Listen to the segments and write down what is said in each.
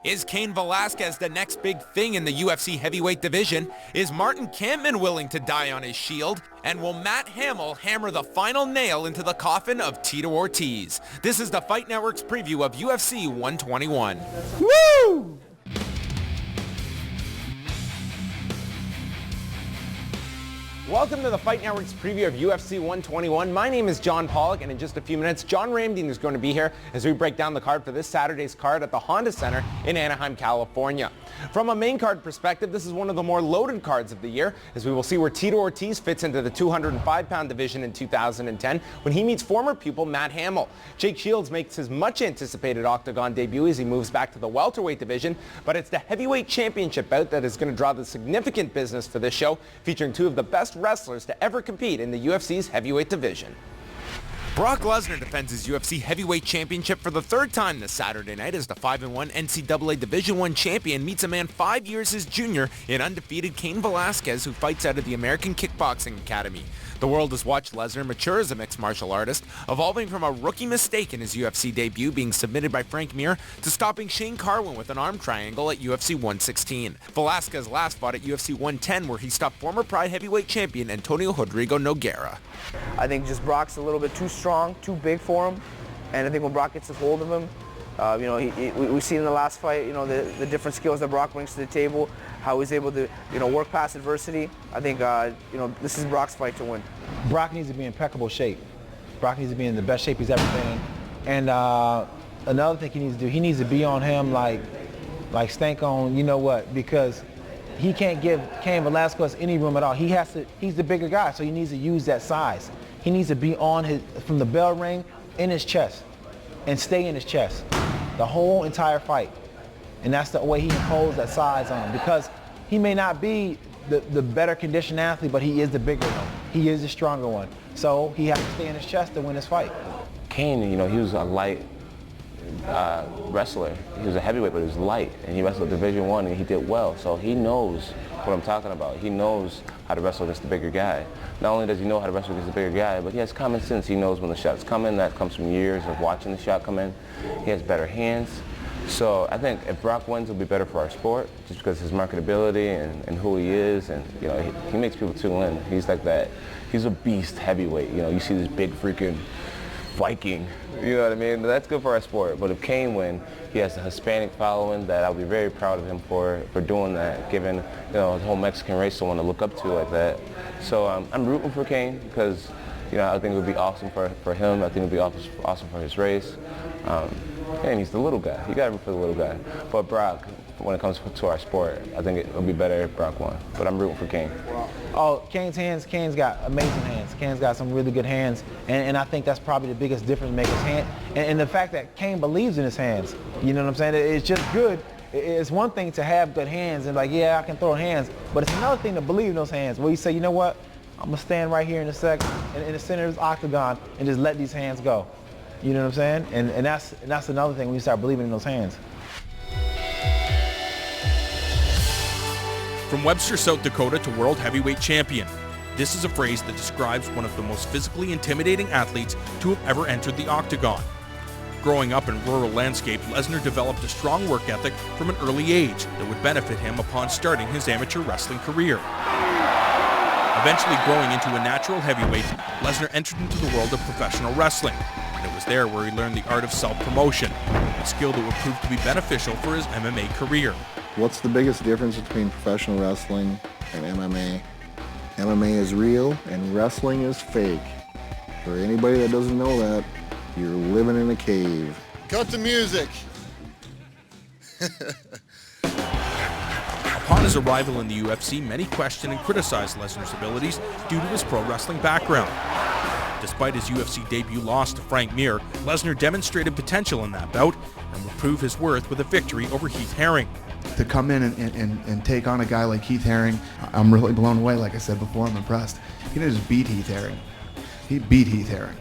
Is Cain Velasquez the next big thing in the UFC heavyweight division? Is Martin Kampmann willing to die on his shield? And will Matt Hamill hammer the final nail into the coffin of Tito Ortiz? This is the Fight Network's preview of UFC 121. Woo! Welcome to the Fight Network's preview of UFC 121. My name is John Pollock, and in just a few minutes, John Ramdeen is going to be here as we break down the card for this Saturday's card at the Honda Center in Anaheim, California. From a main card perspective, this is one of the more loaded cards of the year, as we will see where Tito Ortiz fits into the 205-pound division in 2010 when he meets former pupil Matt Hamill. Jake Shields makes his much-anticipated Octagon debut as he moves back to the welterweight division, but it's the heavyweight championship bout that is going to draw the significant business for this show, featuring two of the best wrestlers to ever compete in the UFC's heavyweight division. Brock Lesnar defends his UFC heavyweight championship for the third time this Saturday night as the 5-1 NCAA Division I champion meets a man 5 years his junior in undefeated Cain Velasquez, who fights out of the American Kickboxing Academy. The world has watched Lesnar mature as a mixed martial artist, evolving from a rookie mistake in his UFC debut being submitted by Frank Mir to stopping Shane Carwin with an arm triangle at UFC 116. Velasquez last fought at UFC 110 where he stopped former Pride heavyweight champion Antonio Rodrigo Nogueira. I think just Brock's a little bit too strong, too big for him, and I think when Brock gets a hold of him, we've seen in the last fight, the different skills that Brock brings to the table, how he's able to, work past adversity. I think, this is Brock's fight to win. Brock needs to be in impeccable shape. Brock needs to be in the best shape he's ever been in. And another thing he needs to do, he needs to be on him like Stank on, you know what, because he can't give Cain Velasquez any room at all. He's the bigger guy, so he needs to use that size. He needs to be on from the bell ring in his chest and stay in his chest the whole entire fight. And that's the way he imposes that size on him, because he may not be the better conditioned athlete, but he is the bigger one. He is the stronger one. So he has to stay in his chest to win this fight. Cain, he was a light wrestler. He was a heavyweight, but he was light, and he wrestled Division I, and he did well. So he knows what I'm talking about. He knows how to wrestle against the bigger guy. Not only does he know how to wrestle against the bigger guy, but he has common sense. He knows when the shot's coming. That comes from years of watching the shot come in. He has better hands. So I think if Brock wins, it'll be better for our sport, just because his marketability and who he is, and he makes people tune in. He's like that. He's a beast heavyweight. You see this big freaking Viking. You know what I mean? That's good for our sport. But if Cain wins, he has a Hispanic following that I'll be very proud of him for doing that, given the whole Mexican race, someone to look up to like that. So I'm rooting for Cain because I think it would be awesome for him. I think it would be awesome for his race. And he's the little guy. You got to root for the little guy. But Brock, when it comes to our sport, I think it would be better if Brock won. But I'm rooting for Cain. Oh, Cain's got amazing hands. Cain's got some really good hands. And I think that's probably the biggest difference making his hand. And the fact that Cain believes in his hands. You know what I'm saying? It's just good. It's one thing to have good hands and I can throw hands. But it's another thing to believe in those hands where you say, you know what? I'm going to stand right here in the center of this octagon and just let these hands go. You know what I'm saying? And that's another thing when you start believing in those hands. From Webster, South Dakota to world heavyweight champion. This is a phrase that describes one of the most physically intimidating athletes to have ever entered the octagon. Growing up in rural landscape, Lesnar developed a strong work ethic from an early age that would benefit him upon starting his amateur wrestling career. Eventually growing into a natural heavyweight, Lesnar entered into the world of professional wrestling, and it was there where he learned the art of self-promotion, a skill that would prove to be beneficial for his MMA career. What's the biggest difference between professional wrestling and MMA? MMA is real and wrestling is fake. For anybody that doesn't know that, you're living in a cave. Cut the music. Upon his arrival in the UFC, many questioned and criticized Lesnar's abilities due to his pro wrestling background. Despite his UFC debut loss to Frank Mir, Lesnar demonstrated potential in that bout and will prove his worth with a victory over Heath Herring. To come in and take on a guy like Heath Herring, I'm really blown away. Like I said before, I'm impressed. He didn't just beat Heath Herring. He beat Heath Herring.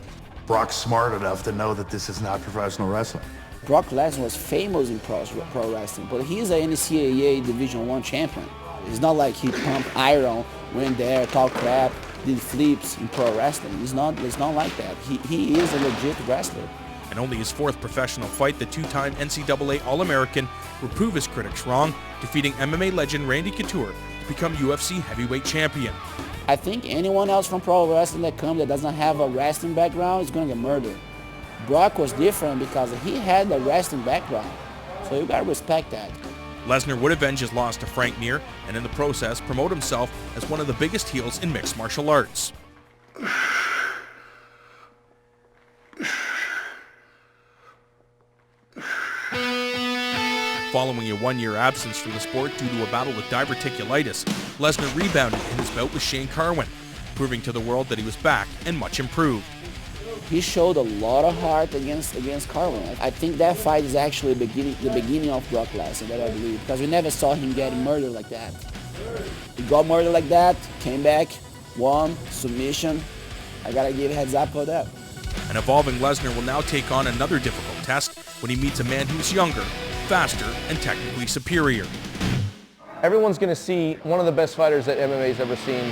Brock's smart enough to know that this is not professional wrestling. Brock Lesnar was famous in pro wrestling, but he's an NCAA Division I champion. It's not like he pumped iron, went there, talked crap, did flips in pro wrestling. It's not like that. He is a legit wrestler. and only his fourth professional fight, the two-time NCAA All-American, will prove his critics wrong, defeating MMA legend Randy Couture to become UFC heavyweight champion. I think anyone else from pro wrestling that comes that doesn't have a wrestling background is going to get murdered. Brock was different because he had a wrestling background, so you got to respect that. Lesnar would avenge his loss to Frank Mir and in the process promote himself as one of the biggest heels in mixed martial arts. Following a one-year absence from the sport due to a battle with diverticulitis, Lesnar rebounded in his bout with Shane Carwin, proving to the world that he was back and much improved. He showed a lot of heart against Carwin. I think that fight is actually the beginning of Brock Lesnar, that I believe, because we never saw him get murdered like that. He got murdered like that, came back, won, submission. I gotta give a heads up for that. An evolving Lesnar will now take on another difficult test when he meets a man who's younger, faster, and technically superior. Everyone's going to see one of the best fighters that MMA's ever seen.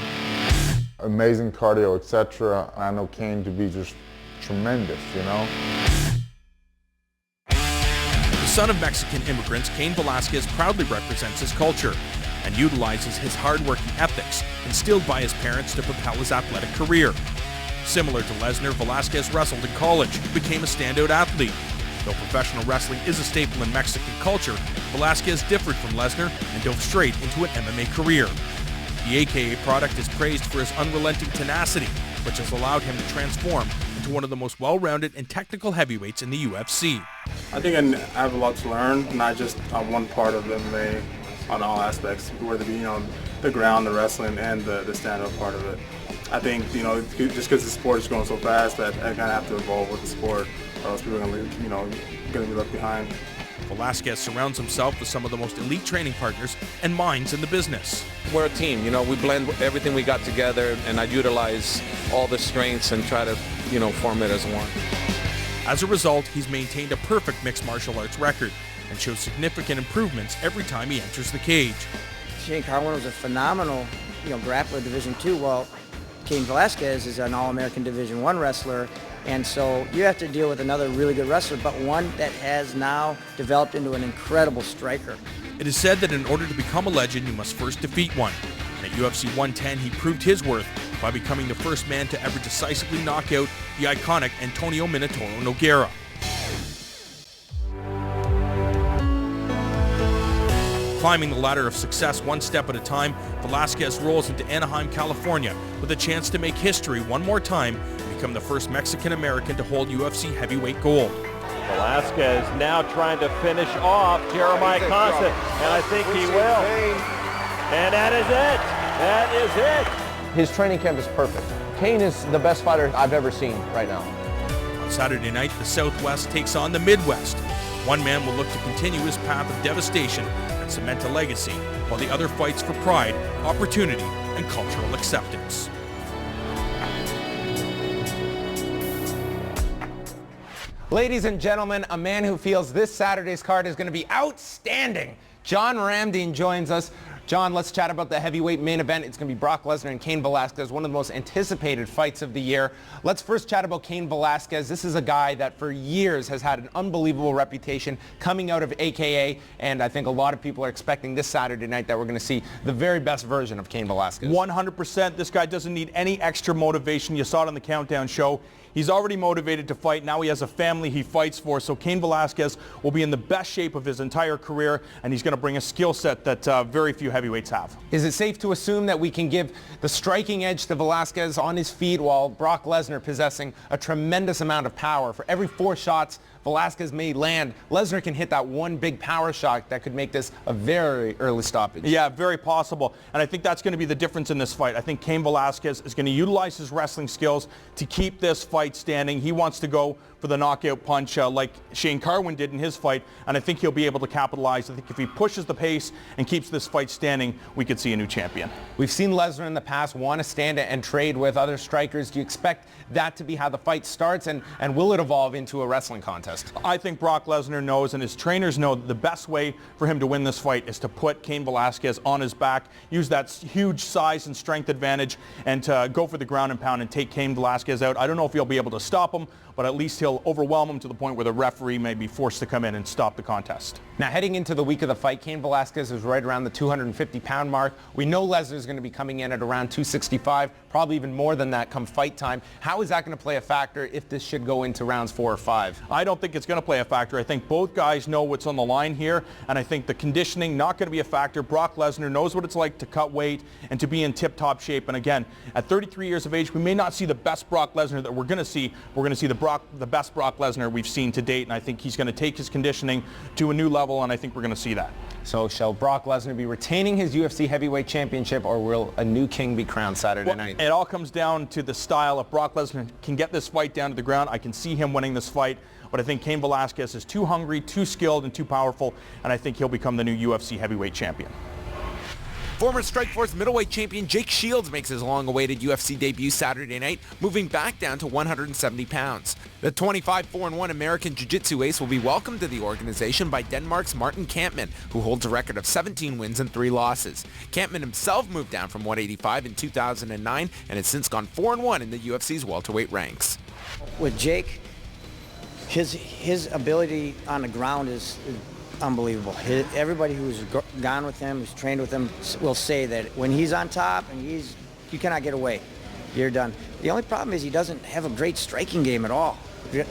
Amazing cardio, etc. I know Cain to be just tremendous, you know. The son of Mexican immigrants, Cain Velasquez proudly represents his culture and utilizes his hard-working ethics instilled by his parents to propel his athletic career. Similar to Lesnar, Velasquez wrestled in college and became a standout athlete. Though professional wrestling is a staple in Mexican culture, Velasquez differed from Lesnar and dove straight into an MMA career. The AKA product is praised for his unrelenting tenacity, which has allowed him to transform into one of the most well-rounded and technical heavyweights in the UFC. I think I have a lot to learn, not just on one part of MMA, on all aspects, whether it be the ground, the wrestling, and the stand-up part of it. I think just because the sport is going so fast that I kind of have to evolve with the sport, or else people are going to be left behind. Velasquez surrounds himself with some of the most elite training partners and minds in the business. We're a team, we blend everything we got together, and I utilize all the strengths and try to, form it as one. As a result, he's maintained a perfect mixed martial arts record and shows significant improvements every time he enters the cage. Shane Carwin was a phenomenal, grappler Division II. Well, Cain Velasquez is an All-American Division I wrestler, and so you have to deal with another really good wrestler, but one that has now developed into an incredible striker. It is said that in order to become a legend, you must first defeat one. And at UFC 110, he proved his worth by becoming the first man to ever decisively knock out the iconic Antonio Minotauro Nogueira. Climbing the ladder of success one step at a time, Velasquez rolls into Anaheim, California with a chance to make history one more time and become the first Mexican-American to hold UFC heavyweight gold. Velasquez now trying to finish off Jeremiah Constant, and I think he will. And that is it. That is it. His training camp is perfect. Cain is the best fighter I've ever seen right now. On Saturday night, the Southwest takes on the Midwest. One man will look to continue his path of devastation and cement a legacy, while the other fights for pride, opportunity, and cultural acceptance. Ladies and gentlemen, a man who feels this Saturday's card is going to be outstanding. John Ramdeen joins us. John, let's chat about the heavyweight main event. It's going to be Brock Lesnar and Cain Velasquez, one of the most anticipated fights of the year. Let's first chat about Cain Velasquez. This is a guy that for years has had an unbelievable reputation coming out of AKA, and I think a lot of people are expecting this Saturday night that we're going to see the very best version of Cain Velasquez. 100%. This guy doesn't need any extra motivation. You saw it on the Countdown show. He's already motivated to fight. Now he has a family he fights for. So Cain Velasquez will be in the best shape of his entire career, and he's going to bring a skill set that very few heavyweights have. Is it safe to assume that we can give the striking edge to Velasquez on his feet while Brock Lesnar possessing a tremendous amount of power? For every 4 shots Velasquez may land, Lesnar can hit that one big power shot that could make this a very early stoppage. Yeah, very possible. And I think that's going to be the difference in this fight. I think Cain Velasquez is going to utilize his wrestling skills to keep this fight standing. He wants to go for the knockout punch like Shane Carwin did in his fight, and I think he'll be able to capitalize. I think if he pushes the pace and keeps this fight standing, we could see a new champion. We've seen Lesnar in the past want to stand and trade with other strikers. Do you expect that to be how the fight starts, and will it evolve into a wrestling contest? I think Brock Lesnar knows, and his trainers know, that the best way for him to win this fight is to put Cain Velasquez on his back, use that huge size and strength advantage, and to go for the ground and pound and take Cain Velasquez out. I don't know if he'll be able to stop him, but at least he'll overwhelm him to the point where the referee may be forced to come in and stop the contest. Now, heading into the week of the fight, Cain Velasquez is right around the 250-pound mark. We know Lesnar is going to be coming in at around 265, probably even more than that come fight time. How is that going to play a factor if this should go into rounds 4 or 5? I don't think it's going to play a factor. I think both guys know what's on the line here, and I think the conditioning not going to be a factor. Brock Lesnar knows what it's like to cut weight and to be in tip-top shape. And again, at 33 years of age, we may not see the best Brock Lesnar that we're going to see. We're going to see the best Brock Lesnar we've seen to date, and I think he's going to take his conditioning to a new level, and I think we're going to see that. So shall Brock Lesnar be retaining his UFC heavyweight championship, or will a new king be crowned Saturday night? It all comes down to the style. If Brock Lesnar can get this fight down to the ground, I can see him winning this fight. But I think Cain Velasquez is too hungry, too skilled, and too powerful, and I think he'll become the new UFC heavyweight champion. Former Strikeforce middleweight champion Jake Shields makes his long-awaited UFC debut Saturday night, moving back down to 170 pounds. The 25-4-1 American Jiu-Jitsu ace will be welcomed to the organization by Denmark's Martin Kampmann, who holds a record of 17 wins and 3 losses. Kampmann himself moved down from 185 in 2009 and has since gone 4-1 in the UFC's welterweight ranks. With Jake, his ability on the ground is unbelievable. Everybody who's gone with him, who's trained with him, will say that when he's on top and you cannot get away. You're done. The only problem is he doesn't have a great striking game at all.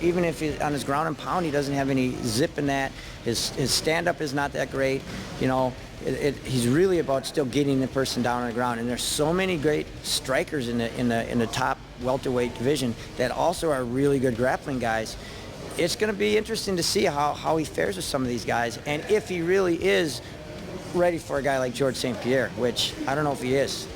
Even if he's on his ground and pound, he doesn't have any zip in that. His stand-up is not that great. You know, he's really about still getting the person down on the ground. And there's so many great strikers in the top welterweight division that also are really good grappling guys. It's going to be interesting to see how he fares with some of these guys, and if he really is ready for a guy like George St. Pierre, which I don't know if he is.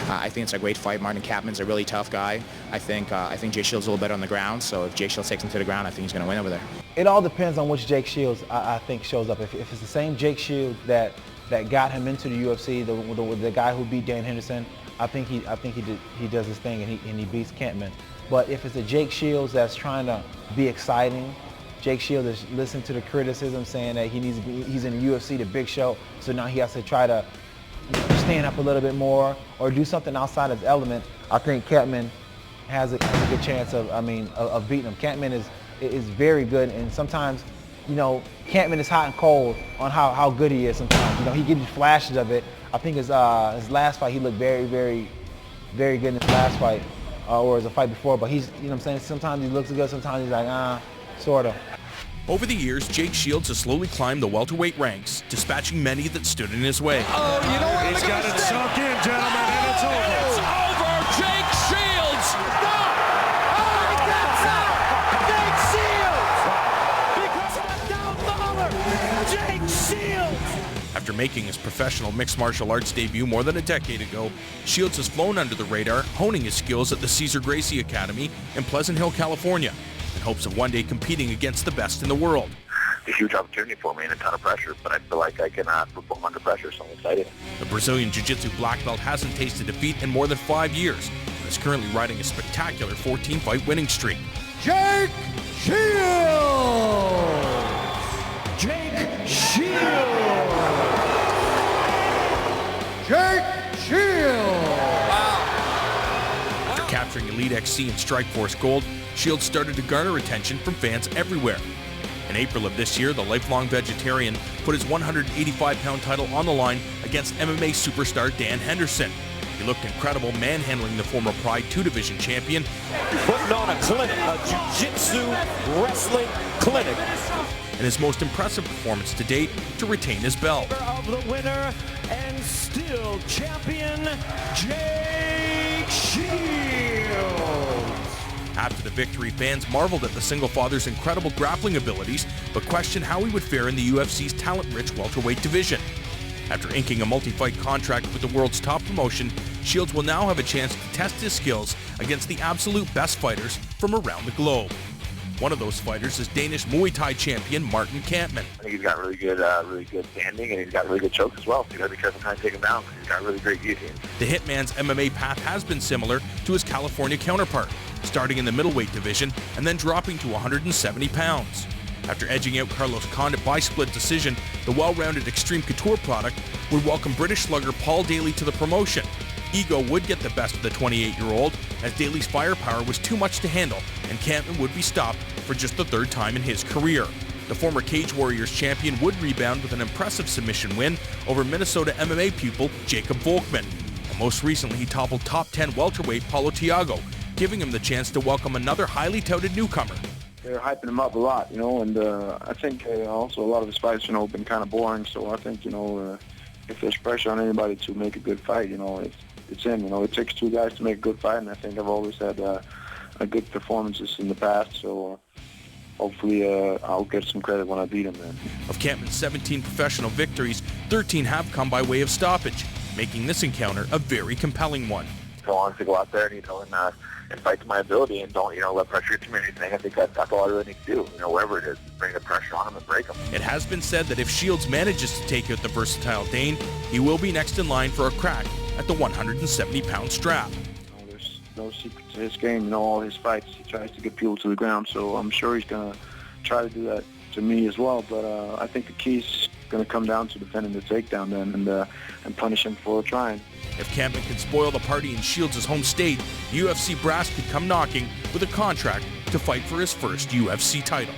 I think it's a great fight. Martin Kampmann's a really tough guy. I think Jake Shields is a little better on the ground, so if Jake Shields takes him to the ground, I think he's going to win over there. It all depends on which Jake Shields I think shows up. If it's the same Jake Shields that got him into the UFC, the guy who beat Dan Henderson, I think he does his thing and he beats Kampmann. But if it's a Jake Shields that's trying to be exciting, Jake Shields is listening to the criticism saying that he's in the UFC, the big show, so now he has to try to stand up a little bit more or do something outside of his element. I think Kampmann has a good chance of beating him. Kampmann is very good, and sometimes, Kampmann is hot and cold on how good he is sometimes. He gives you flashes of it. I think his last fight, he looked very, very, very good in his last fight. Or as a fight before, but he's, sometimes he looks good, sometimes he's like, sort of. Over the years, Jake Shields has slowly climbed the welterweight ranks, dispatching many that stood in his way. Oh, you know what? He's got it sunk in, gentlemen, and it's over. It's over! Jake Shields! No! Oh, he gets up! Jake Shields! Because of a down baller! Jake Shields! After making his professional mixed martial arts debut more than a decade ago, Shields has flown under the radar, honing his skills at the Cesar Gracie Academy in Pleasant Hill, California, in hopes of one day competing against the best in the world. It's a huge opportunity for me and a ton of pressure, but I feel like I can perform under pressure, so I'm excited. The Brazilian Jiu-Jitsu black belt hasn't tasted defeat in more than 5 years and is currently riding a spectacular 14-fight winning streak. Jake Shields! Jake Shields! Jake Shields! After capturing Elite XC and Strikeforce Gold, Shields started to garner attention from fans everywhere. In April of this year, the lifelong vegetarian put his 185-pound title on the line against MMA superstar Dan Henderson. He looked incredible manhandling the former Pride 2 Division champion. Putting on a clinic, a jiu-jitsu wrestling clinic. And his most impressive performance to date to retain his belt. Of the winner and still champion, Jake Shields. After the victory, fans marveled at the single father's incredible grappling abilities, but questioned how he would fare in the UFC's talent-rich welterweight division. After inking a multi-fight contract with the world's top promotion, Shields will now have a chance to test his skills against the absolute best fighters from around the globe. One of those fighters is Danish Muay Thai champion Martin Kampmann. I think he's got really good standing, and he's got really good chokes as well. So you got to be careful trying to take him down because he's got really great guillotines. The Hitman's MMA path has been similar to his California counterpart, starting in the middleweight division and then dropping to 170 pounds. After edging out Carlos Condit by split decision, the well-rounded Extreme Couture product would welcome British slugger Paul Daly to the promotion. Ego would get the best of the 28-year-old, as Daly's firepower was too much to handle, and Kampman would be stopped for just the third time in his career. The former Cage Warriors champion would rebound with an impressive submission win over Minnesota MMA pupil Jacob Volkman. And most recently, he toppled top 10 welterweight Paulo Thiago, giving him the chance to welcome another highly touted newcomer. They're hyping him up a lot, and I think also a lot of his fights, have been kind of boring. So I think, if there's pressure on anybody to make a good fight, it's him. It takes two guys to make a good fight, and I think I've always had good performances in the past. So hopefully I'll get some credit when I beat him then. Of Kampman's 17 professional victories, 13 have come by way of stoppage, making this encounter a very compelling one. I want to go out there and fight to my ability and don't, let pressure get to me or anything. I think that's all I really need to do, wherever it is, bring the pressure on him and break him. It has been said that if Shields manages to take out the versatile Dane, he will be next in line for a crack at the 170-pound strap. There's no secret to his game. All his fights, he tries to get people to the ground, so I'm sure he's going to try to do that to me as well. But I think the key's going to come down to defending the takedown then and punish him for trying. If Kampman can spoil the party in Shields' home state, UFC brass could come knocking with a contract to fight for his first UFC title.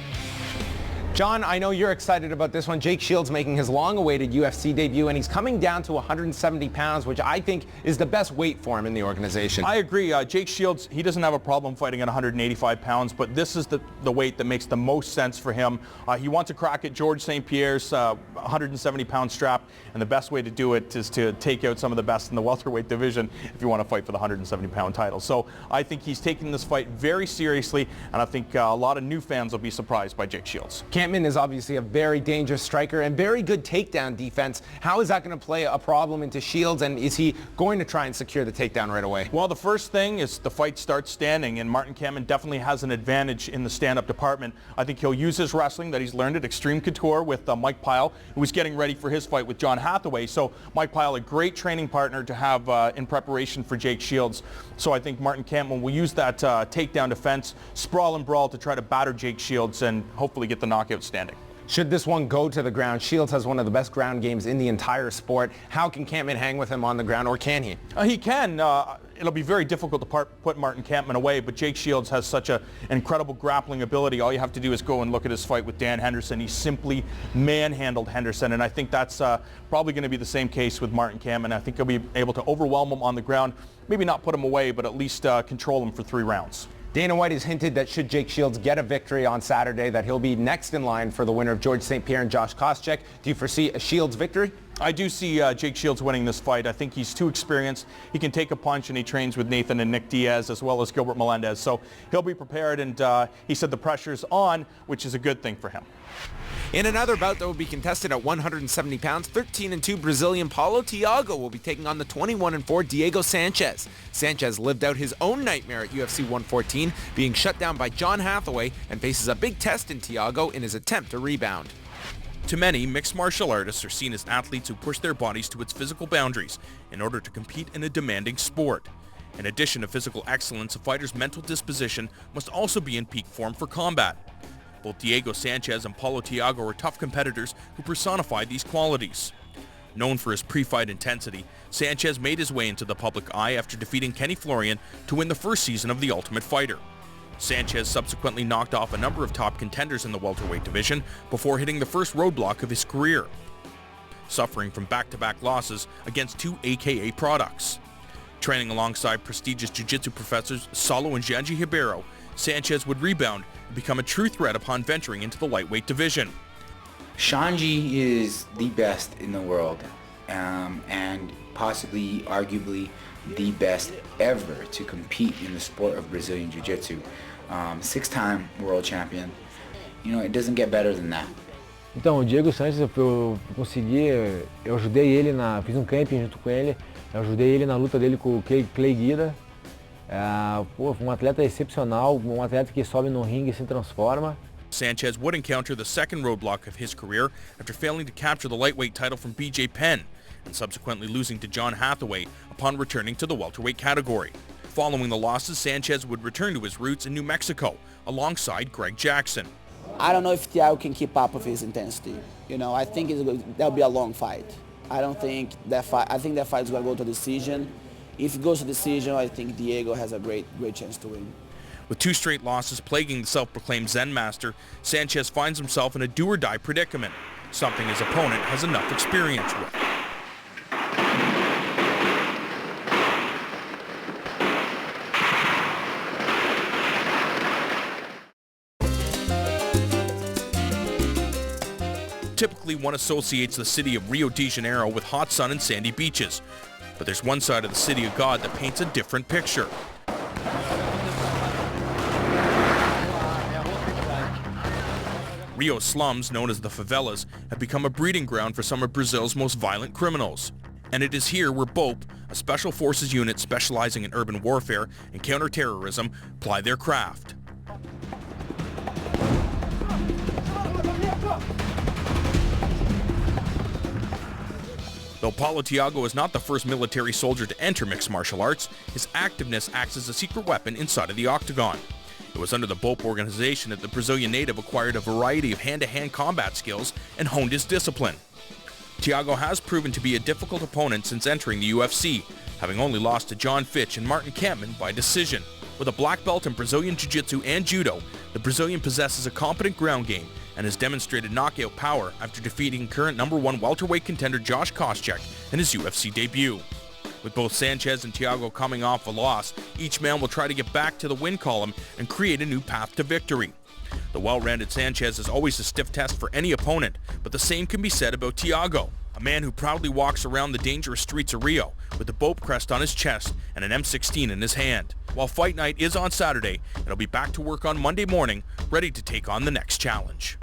John, I know you're excited about this one. Jake Shields making his long-awaited UFC debut, and he's coming down to 170 pounds, which I think is the best weight for him in the organization. I agree. Jake Shields, he doesn't have a problem fighting at 185 pounds, but this is the weight that makes the most sense for him. He wants to crack at George St. Pierre's 170-pound strap, and the best way to do it is to take out some of the best in the welterweight division if you want to fight for the 170-pound title. So I think he's taking this fight very seriously, and I think a lot of new fans will be surprised by Jake Shields. Kampman is obviously a very dangerous striker and very good takedown defense. How is that going to play a problem into Shields, and is he going to try and secure the takedown right away? Well, the first thing is the fight starts standing, and Martin Kampman definitely has an advantage in the stand-up department. I think he'll use his wrestling that he's learned at Extreme Couture with Mike Pyle, who is getting ready for his fight with John Hathaway. So Mike Pyle, a great training partner to have in preparation for Jake Shields. So I think Martin Kampman will use that takedown defense, sprawl and brawl to try to batter Jake Shields and hopefully get the knockout standing. Should this one go to the ground, Shields has one of the best ground games in the entire sport. How can Kampman hang with him on the ground, or can he? He can. It'll be very difficult to put Martin Kampman away, but Jake Shields has such an incredible grappling ability. All you have to do is go and look at his fight with Dan Henderson. He simply manhandled Henderson, and I think that's probably going to be the same case with Martin Kampman. I think he'll be able to overwhelm him on the ground, maybe not put him away, but at least control him for 3 rounds. Dana White has hinted that should Jake Shields get a victory on Saturday, that he'll be next in line for the winner of George St. Pierre and Josh Koscheck. Do you foresee a Shields victory? I do see Jake Shields winning this fight. I think he's too experienced. He can take a punch, and he trains with Nathan and Nick Diaz as well as Gilbert Melendez. So he'll be prepared, and he said the pressure's on, which is a good thing for him. In another bout that will be contested at 170 pounds, 13-2 Brazilian Paulo Thiago will be taking on the 21-4 Diego Sanchez. Sanchez lived out his own nightmare at UFC 114, being shut down by John Hathaway, and faces a big test in Thiago in his attempt to rebound. To many, mixed martial artists are seen as athletes who push their bodies to its physical boundaries in order to compete in a demanding sport. In addition to physical excellence, a fighter's mental disposition must also be in peak form for combat. Both Diego Sanchez and Paulo Thiago are tough competitors who personify these qualities. Known for his pre-fight intensity, Sanchez made his way into the public eye after defeating Kenny Florian to win the first season of The Ultimate Fighter. Sanchez subsequently knocked off a number of top contenders in the welterweight division before hitting the first roadblock of his career, suffering from back-to-back losses against 2 AKA products. Training alongside prestigious jiu-jitsu professors Saulo and Gianji Ribeiro, Sanchez would rebound and become a true threat upon venturing into the lightweight division. Shanji is the best in the world, and possibly, arguably, the best ever to compete in the sport of Brazilian Jiu-Jitsu. 6-time world champion. It doesn't get better than that. Então, o Diego Sanchez, eu consegui, eu ajudei ele fiz um camping junto com ele, eu ajudei ele na luta dele com o Clay Guida. Foi um atleta excepcional, um atleta que sobe no ringue e se transforma. Sanchez would encounter the second roadblock of his career after failing to capture the lightweight title from BJ Penn and subsequently losing to John Hathaway upon returning to the welterweight category. Following the losses, Sanchez would return to his roots in New Mexico alongside Greg Jackson. I don't know if Thiago can keep up with his intensity. I think that'll be a long fight. I think that fight is going to go to decision. if it goes to decision, I think Diego has a great chance to win. With 2 straight losses plaguing the self-proclaimed Zen master, Sanchez finds himself in a do-or-die predicament, something his opponent has enough experience with. Typically, one associates the city of Rio de Janeiro with hot sun and sandy beaches. But there's one side of the city of God that paints a different picture. Rio's slums, known as the favelas, have become a breeding ground for some of Brazil's most violent criminals. And it is here where BOPE, a special forces unit specializing in urban warfare and counterterrorism, ply their craft. Though Paulo Thiago is not the first military soldier to enter mixed martial arts, his activeness acts as a secret weapon inside of the octagon. It was under the BOPE organization that the Brazilian native acquired a variety of hand-to-hand combat skills and honed his discipline. Thiago has proven to be a difficult opponent since entering the UFC, having only lost to John Fitch and Martin Kampmann by decision. With a black belt in Brazilian Jiu-Jitsu and Judo, the Brazilian possesses a competent ground game and has demonstrated knockout power after defeating current #1 welterweight contender Josh Koscheck in his UFC debut. With both Sanchez and Thiago coming off a loss, each man will try to get back to the win column and create a new path to victory. The well-rounded Sanchez is always a stiff test for any opponent, but the same can be said about Thiago, a man who proudly walks around the dangerous streets of Rio with the BOPE crest on his chest and an M16 in his hand. While fight night is on Saturday, and he'll be back to work on Monday morning, ready to take on the next challenge.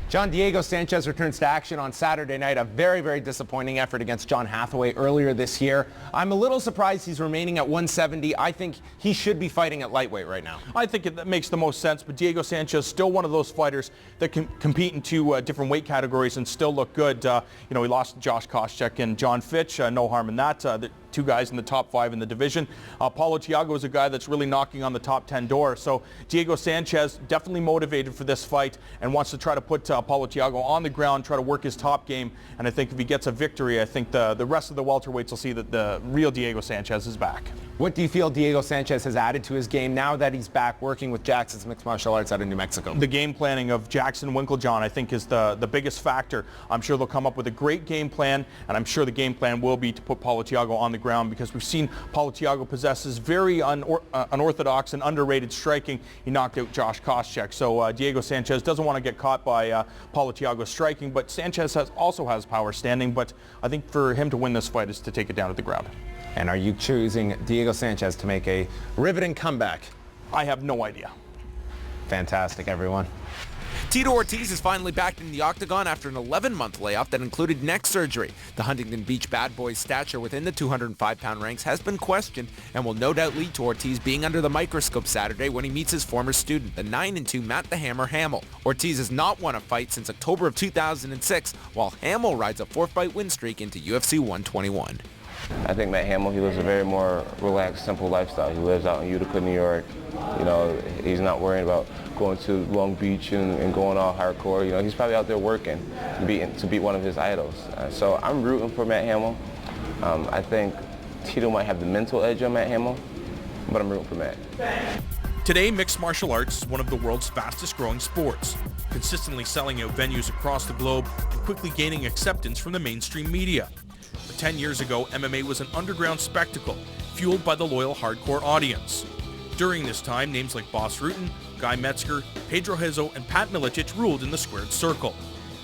John, Diego Sanchez returns to action on Saturday night. A very, very disappointing effort against John Hathaway earlier this year. I'm a little surprised he's remaining at 170. I think he should be fighting at lightweight right now. I think that makes the most sense, but Diego Sanchez is still one of those fighters that can compete in 2 different weight categories and still look good. He lost to Josh Koscheck and John Fitch. No harm in that. The 2 guys in the top 5 in the division. Paulo Thiago is a guy that's really knocking on the top 10 door. So Diego Sanchez definitely motivated for this fight and wants to try to put Paulo Thiago on the ground, try to work his top game. And I think if he gets a victory, I think the rest of the welterweights will see that the real Diego Sanchez is back. What do you feel Diego Sanchez has added to his game now that he's back working with Jackson's Mixed Martial Arts out of New Mexico? The game planning of Jackson Winklejohn, I think, is the biggest factor. I'm sure they'll come up with a great game plan, and I'm sure the game plan will be to put Paulo Thiago on the ground, because we've seen Paulo Thiago possesses very unorthodox and underrated striking. He knocked out Josh Koscheck. So Diego Sanchez doesn't want to get caught by Paulo Thiago striking, but Sanchez also has power standing. But I think for him to win this fight is to take it down to the ground. And are you choosing Diego Sanchez to make a riveting comeback? I have no idea. Fantastic, everyone. Tito Ortiz is finally back in the octagon after an 11-month layoff that included neck surgery. The Huntington Beach bad boy's stature within the 205-pound ranks has been questioned and will no doubt lead to Ortiz being under the microscope Saturday when he meets his former student, the 9-2 Matt the Hammer Hamill. Ortiz has not won a fight since October of 2006, while Hamill rides a 4-fight win streak into UFC 121. I think Matt Hamill, he lives a very more relaxed, simple lifestyle. He lives out in Utica, New York. He's not worrying about going to Long Beach and going all hardcore. He's probably out there working to beat one of his idols. So I'm rooting for Matt Hamill. I think Tito might have the mental edge on Matt Hamill, but I'm rooting for Matt. Today, mixed martial arts is one of the world's fastest growing sports, consistently selling out venues across the globe and quickly gaining acceptance from the mainstream media. But 10 years ago, MMA was an underground spectacle, fueled by the loyal hardcore audience. During this time, names like Boss Rutten, Guy Metzger, Pedro Hizzo, and Pat Miletich ruled in the squared circle.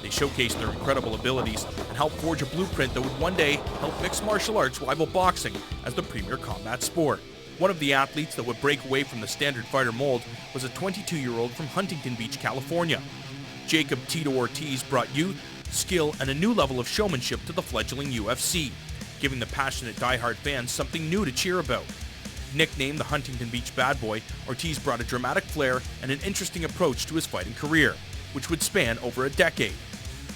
They showcased their incredible abilities and helped forge a blueprint that would one day help mixed martial arts rival boxing as the premier combat sport. One of the athletes that would break away from the standard fighter mold was a 22-year-old from Huntington Beach, California. Jacob Tito Ortiz brought youth, skill, and a new level of showmanship to the fledgling UFC, giving the passionate die-hard fans something new to cheer about. Nicknamed the Huntington Beach Bad Boy, Ortiz brought a dramatic flair and an interesting approach to his fighting career, which would span over a decade.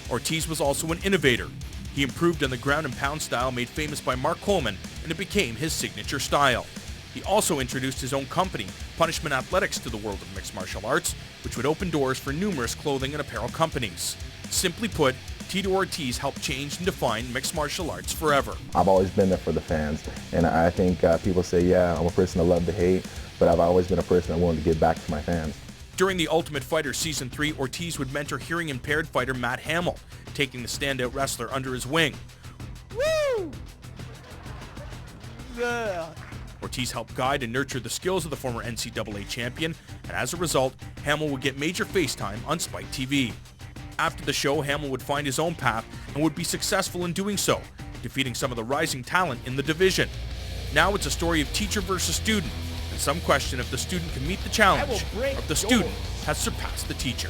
Ortiz was also an innovator. He improved on the ground and pound style made famous by Mark Coleman, and it became his signature style. He also introduced his own company, Punishment Athletics, to the world of mixed martial arts, which would open doors for numerous clothing and apparel companies. Simply put, Tito Ortiz helped change and define mixed martial arts forever. I've always been there for the fans, and I think people say, yeah, I'm a person that love to hate, but I've always been a person that wanted to give back to my fans. During The Ultimate Fighter Season 3, Ortiz would mentor hearing-impaired fighter Matt Hamill, taking the standout wrestler under his wing. Woo! Yeah. Ortiz helped guide and nurture the skills of the former NCAA champion, and as a result, Hamill would get major FaceTime on Spike TV. After the show, Hamill would find his own path and would be successful in doing so, defeating some of the rising talent in the division. Now it's a story of teacher versus student, and some question if the student can meet the challenge, or if the student has surpassed the teacher.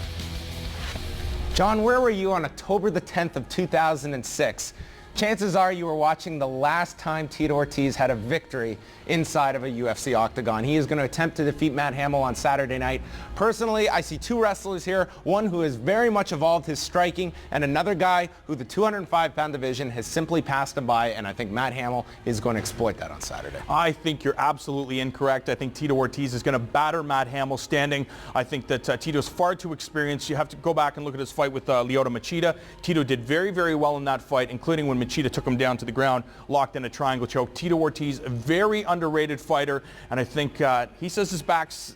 John, where were you on October the 10th of 2006? Chances are you were watching the last time Tito Ortiz had a victory inside of a UFC octagon. He is going to attempt to defeat Matt Hamill on Saturday night. Personally, I see two wrestlers here, one who has very much evolved his striking, and another guy who the 205-pound division has simply passed him by, and I think Matt Hamill is going to exploit that on Saturday. I think you're absolutely incorrect. I think Tito Ortiz is going to batter Matt Hamill standing. I think that Tito's far too experienced. You have to go back and look at his fight with Lyoto Machida. Tito did very, very well in that fight, including when Machida took him down to the ground, locked in a triangle choke. Tito Ortiz, a very underrated fighter, and I think he says his back's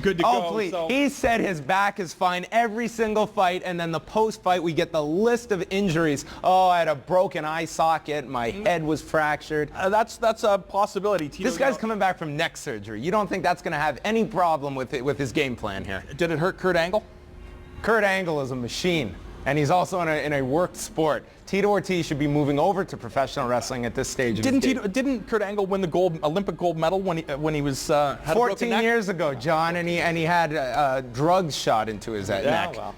good to go. Oh, please. So. He said his back is fine every single fight, and then the post-fight we get the list of injuries. Oh, I had a broken eye socket. My head was fractured. That's a possibility. Tito, this guy's coming back from neck surgery. You don't think that's going to have any problem with his game plan here? Did it hurt Kurt Angle? Kurt Angle is a machine, and he's also in a worked sport. Tito Ortiz should be moving over to professional wrestling at this stage of his game. Didn't Kurt Angle win the Olympic gold medal when he was had 14 years ago, John, and he had drugs shot into his neck. Well,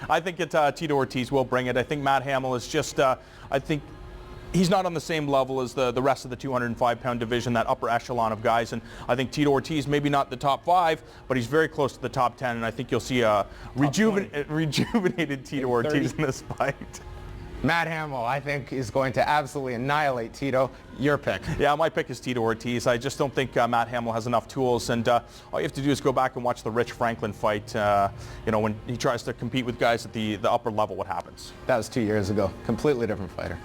I think Tito Ortiz will bring it. I think Matt Hamill is just, I think he's not on the same level as the rest of the 205-pound division, that upper echelon of guys. And I think Tito Ortiz, maybe not the top 5, but he's very close to the top 10. And I think you'll see a rejuvenated Tito Ortiz in this fight. Matt Hamill, I think, is going to absolutely annihilate Tito. Your pick. Yeah, my pick is Tito Ortiz. I just don't think Matt Hamill has enough tools. And all you have to do is go back and watch the Rich Franklin fight. When he tries to compete with guys at the upper level, what happens? That was 2 years ago. Completely different fighter.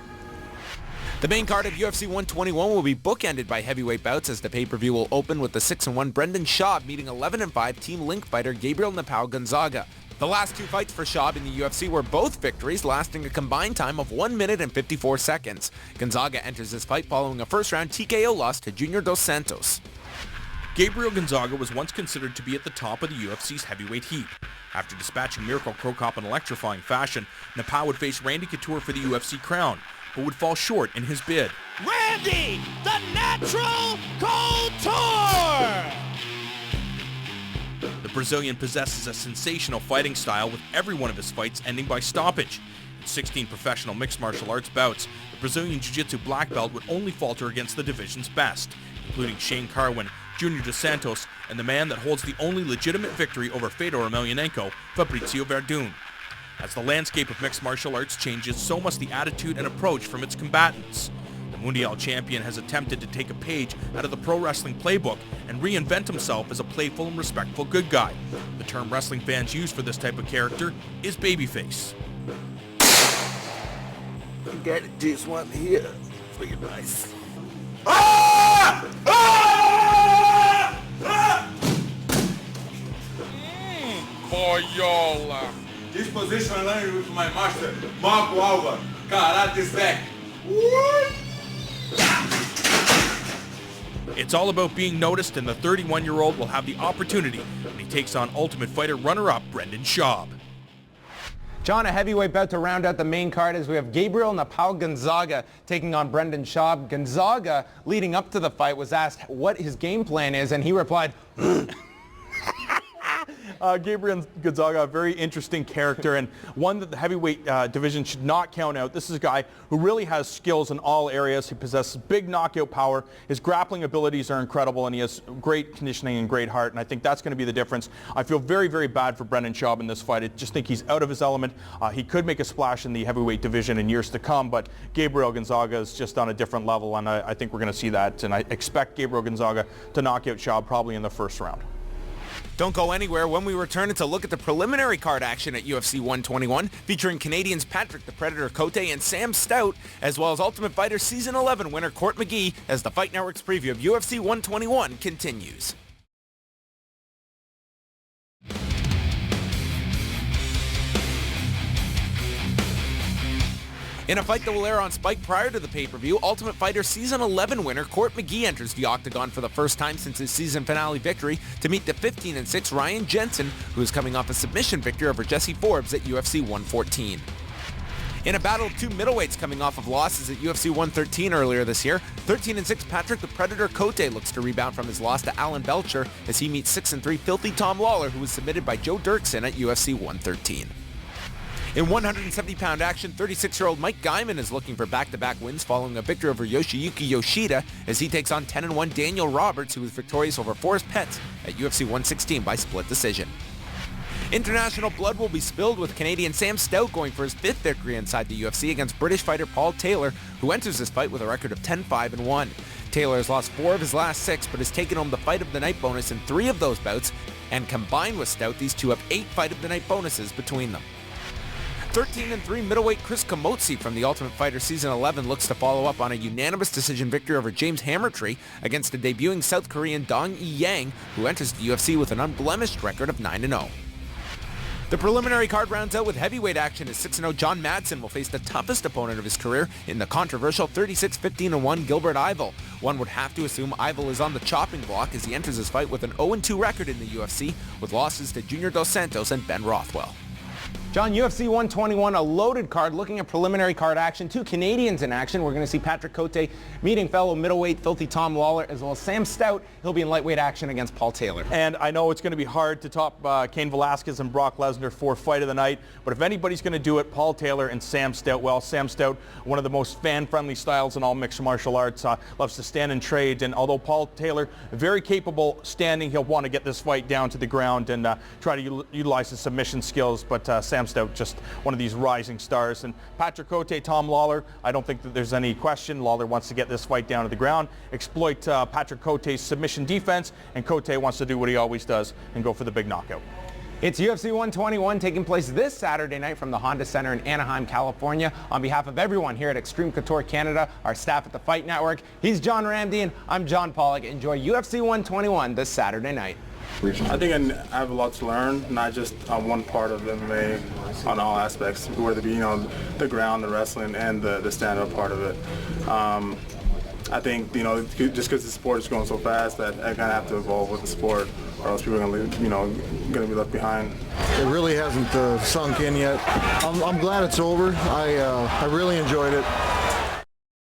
The main card of UFC 121 will be bookended by heavyweight bouts as the pay-per-view will open with the 6-1 Brendan Schaub meeting 11-5 Team Link fighter Gabriel Gonzaga. The last two fights for Schaub in the UFC were both victories, lasting a combined time of 1 minute and 54 seconds. Gonzaga enters this fight following a first-round TKO loss to Junior Dos Santos. Gabriel Gonzaga was once considered to be at the top of the UFC's heavyweight heap. After dispatching Mirko Cro Cop in electrifying fashion, Napao would face Randy Couture for the UFC crown, but would fall short in his bid. Randy, the Natural Couture! The Brazilian possesses a sensational fighting style, with every one of his fights ending by stoppage. In 16 professional mixed martial arts bouts, the Brazilian Jiu-Jitsu black belt would only falter against the division's best, including Shane Carwin, Junior Dos Santos, and the man that holds the only legitimate victory over Fedor Emelianenko, Fabrizio Verdun. As the landscape of mixed martial arts changes, so must the attitude and approach from its combatants. The Mundial champion has attempted to take a page out of the pro wrestling playbook and reinvent himself as a playful and respectful good guy. The term wrestling fans use for this type of character is babyface. You got this one here for you nice. Boyola. This position I learned with my master, Marco Alva, Karate Zach. It's all about being noticed, and the 31-year-old will have the opportunity when he takes on Ultimate Fighter runner-up Brendan Schaub. John, a heavyweight bout to round out the main card as we have Gabriel Gonzaga taking on Brendan Schaub. Gonzaga, leading up to the fight, was asked what his game plan is, and he replied, Gabriel Gonzaga, a very interesting character, and one that the heavyweight division should not count out. This is a guy who really has skills in all areas. He possesses big knockout power. His grappling abilities are incredible, and he has great conditioning and great heart, and I think that's going to be the difference. I feel very, very bad for Brendan Schaub in this fight. I just think he's out of his element. He could make a splash in the heavyweight division in years to come, but Gabriel Gonzaga is just on a different level, and I think we're going to see that, and I expect Gabriel Gonzaga to knock out Schaub probably in the first round. Don't go anywhere when we return to look at the preliminary card action at UFC 121, featuring Canadians Patrick the Predator Cote and Sam Stout, as well as Ultimate Fighter Season 11 winner Court McGee, as the Fight Network's preview of UFC 121 continues. In a fight that will air on Spike prior to the pay-per-view, Ultimate Fighter Season 11 winner Court McGee enters the octagon for the first time since his season finale victory to meet the 15-6 Ryan Jensen, who is coming off a submission victory over Jesse Forbes at UFC 114. In a battle of two middleweights coming off of losses at UFC 113 earlier this year, 13-6 Patrick the Predator Cote looks to rebound from his loss to Alan Belcher as he meets 6-3 Filthy Tom Lawler, who was submitted by Joe Dirksen at UFC 113. In 170-pound action, 36-year-old Mike Guyman is looking for back-to-back wins following a victory over Yoshiyuki Yoshida as he takes on 10-1 Daniel Roberts, who was victorious over Forrest Petz at UFC 116 by split decision. International blood will be spilled with Canadian Sam Stout going for his 5th victory inside the UFC against British fighter Paul Taylor, who enters this fight with a record of 10-5-1. Taylor has lost 4 of his last 6, but has taken home the Fight of the Night bonus in 3 of those bouts, and combined with Stout, these two have 8 Fight of the Night bonuses between them. 13-3 middleweight Chris Kamotsi from the Ultimate Fighter Season 11 looks to follow up on a unanimous decision victory over James Hammertree against the debuting South Korean Dong E Yang, who enters the UFC with an unblemished record of 9-0. The preliminary card rounds out with heavyweight action as 6-0 John Madsen will face the toughest opponent of his career in the controversial 36-15-1 Gilbert Yvel. One would have to assume Yvel is on the chopping block as he enters his fight with an 0-2 record in the UFC, with losses to Junior Dos Santos and Ben Rothwell. John, UFC 121, a loaded card. Looking at preliminary card action, 2 Canadians in action. We're going to see Patrick Cote meeting fellow middleweight Filthy Tom Lawler, as well as Sam Stout. He'll be in lightweight action against Paul Taylor. And I know it's going to be hard to top Cain Velasquez and Brock Lesnar for Fight of the Night, but if anybody's going to do it, Paul Taylor and Sam Stout. Well, Sam Stout, one of the most fan-friendly styles in all mixed martial arts, loves to stand and trade, and although Paul Taylor, very capable standing, he'll want to get this fight down to the ground and try to utilize his submission skills, but Sam Stout, just one of these rising stars. And Patrick Cote, Tom Lawler, I don't think that there's any question. Lawler wants to get this fight down to the ground, exploit Patrick Cote's submission defense, and Cote wants to do what he always does and go for the big knockout. It's UFC 121 taking place this Saturday night from the Honda Center in Anaheim, California. On behalf of everyone here at Extreme Couture Canada, our staff at the Fight Network, he's John Ramdian, I'm John Pollock. Enjoy UFC 121 this Saturday night. I think I have a lot to learn, not just on one part of MMA, on all aspects, whether it be the ground, the wrestling, and the stand-up part of it. I think just because the sport is going so fast that I kind of have to evolve with the sport, or else people are going to be left behind. It really hasn't sunk in yet. I'm glad it's over. I really enjoyed it.